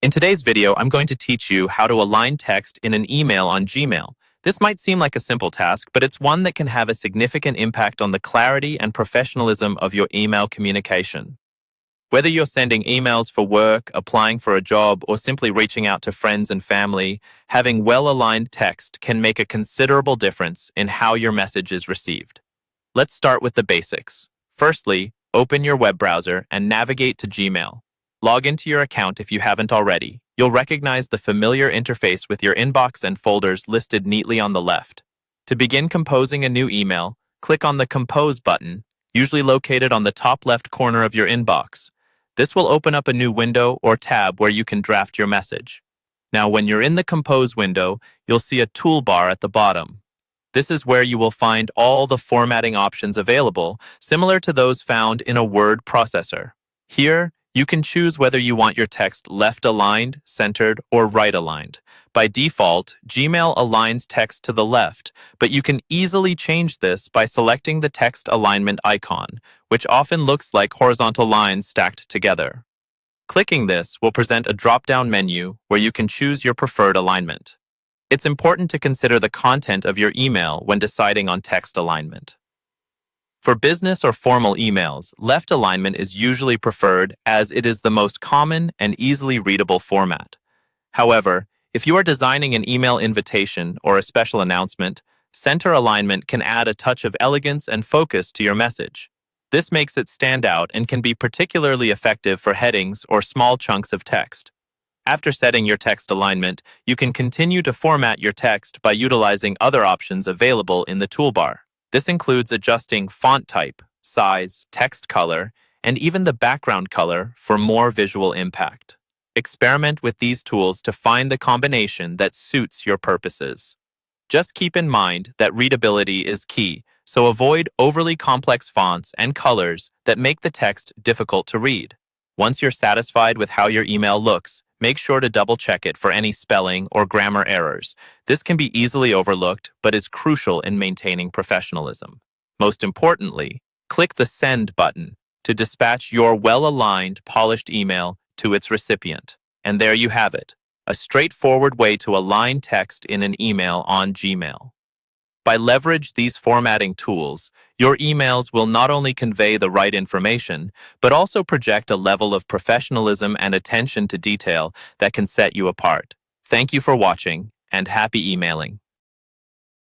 In today's video, I'm going to teach you how to align text in an email on Gmail. This might seem like a simple task, but it's one that can have a significant impact on the clarity and professionalism of your email communication. Whether you're sending emails for work, applying for a job, or simply reaching out to friends and family, having well-aligned text can make a considerable difference in how your message is received. Let's start with the basics. Firstly, open your web browser and navigate to Gmail. Log into your account if you haven't already. You'll recognize the familiar interface with your inbox and folders listed neatly on the left. To begin composing a new email, click on the Compose button, usually located on the top left corner of your inbox. This will open up a new window or tab where you can draft your message. Now, when you're in the Compose window, you'll see a toolbar at the bottom. This is where you will find all the formatting options available, similar to those found in a word processor. Here, you can choose whether you want your text left-aligned, centered, or right-aligned. By default, Gmail aligns text to the left, but you can easily change this by selecting the text alignment icon, which often looks like horizontal lines stacked together. Clicking this will present a drop-down menu where you can choose your preferred alignment. It's important to consider the content of your email when deciding on text alignment. For business or formal emails, left alignment is usually preferred as it is the most common and easily readable format. However, if you are designing an email invitation or a special announcement, center alignment can add a touch of elegance and focus to your message. This makes it stand out and can be particularly effective for headings or small chunks of text. After setting your text alignment, you can continue to format your text by utilizing other options available in the toolbar. This includes adjusting font type, size, text color, and even the background color for more visual impact. Experiment with these tools to find the combination that suits your purposes. Just keep in mind that readability is key, so avoid overly complex fonts and colors that make the text difficult to read. Once you're satisfied with how your email looks, make sure to double-check it for any spelling or grammar errors. This can be easily overlooked, but is crucial in maintaining professionalism. Most importantly, click the Send button to dispatch your well-aligned, polished email to its recipient. And there you have it, a straightforward way to align text in an email on Gmail. By leverage these formatting tools, your emails will not only convey the right information, but also project a level of professionalism and attention to detail that can set you apart. Thank you for watching, and happy emailing.